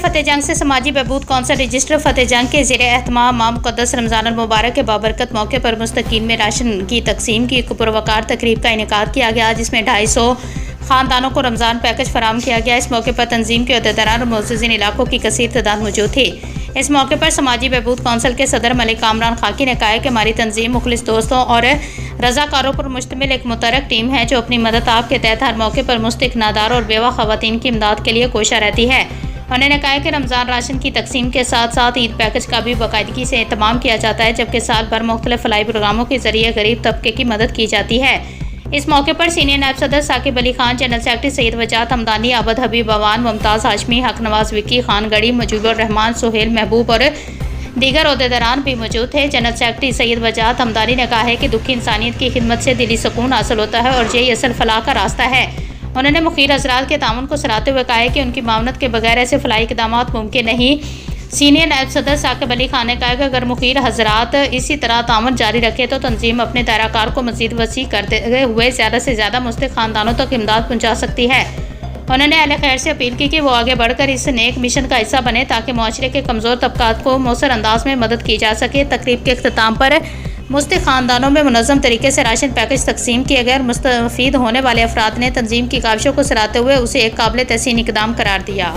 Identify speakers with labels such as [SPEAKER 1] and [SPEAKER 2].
[SPEAKER 1] فتح جنگ سے سماجی بہبود کونسل رجسٹر فتح جنگ کے زیر اہتمام ماہ مقدس رمضان المبارک کے بابرکت موقع پر مستحقین میں راشن کی تقسیم کی ایک پروقار تقریب کا انعقاد کیا گیا، جس میں 250 خاندانوں کو رمضان پیکج فراہم کیا گیا۔ اس موقع پر تنظیم کے عہدیداران اور معززین علاقوں کی کثیر تعداد موجود تھی۔ اس موقع پر سماجی بہبود کونسل کے صدر ملک کامران خاکی نے کہا کہ ہماری تنظیم مخلص دوستوں اور رضاکاروں پر مشتمل ایک متحرک ٹیم ہے جو اپنی مدد آپ کے تحت ہر موقع پر مستحق نادار اور بیوہ خواتین کی امداد کے لیے کوشاں رہتی ہے۔ انہوں نے کہا کہ رمضان راشن کی تقسیم کے ساتھ ساتھ عید پیکج کا بھی باقاعدگی سے اہتمام کیا جاتا ہے، جبکہ سال بھر مختلف فلاحی پروگراموں کے ذریعے غریب طبقے کی مدد کی جاتی ہے۔ اس موقع پر سینئر نائب صدر ثاقب علی خان، جنرل سیکرٹری سید وجاہت حمدانی، عابد حبیب اعوان، ممتاز ہاشمی، حق نواز وکی، خان گڑھی، مجیب الرحمان، سہیل محبوب اور دیگر عہدیداران بھی موجود تھے۔ جنرل سیکرٹری سید وجاہت حمدانی نے کہا ہے کہ دکھی انسانیت کی خدمت سے دلی سکون حاصل ہوتا ہے اور یہی اصل فلاح کا راستہ ہے۔ انہوں نے مخیر حضرات کے تعاون کو سراہتے ہوئے کہا ہے کہ ان کی معاونت کے بغیر ایسے فلاحی اقدامات ممکن نہیں۔ سینئر نائب صدر ثاقب علی خان نے کہا کہ اگر مخیر حضرات اسی طرح تعاون جاری رکھے تو تنظیم اپنے دائرہ کار کو مزید وسیع کرتے ہوئے زیادہ سے زیادہ مستحق خاندانوں تک امداد پہنچا سکتی ہے۔ انہوں نے اہل خیر سے اپیل کی کہ وہ آگے بڑھ کر اس نیک مشن کا حصہ بنے تاکہ معاشرے کے کمزور طبقات کو مؤثر انداز میں مدد کی جا سکے۔ تقریب کے اختتام پر مستحق خاندانوں میں منظم طریقے سے راشن پیکج تقسیم کیے گئے اور مستفید ہونے والے افراد نے تنظیم کی کاوشوں کو سراہتے ہوئے اسے ایک قابل تحسین اقدام قرار دیا۔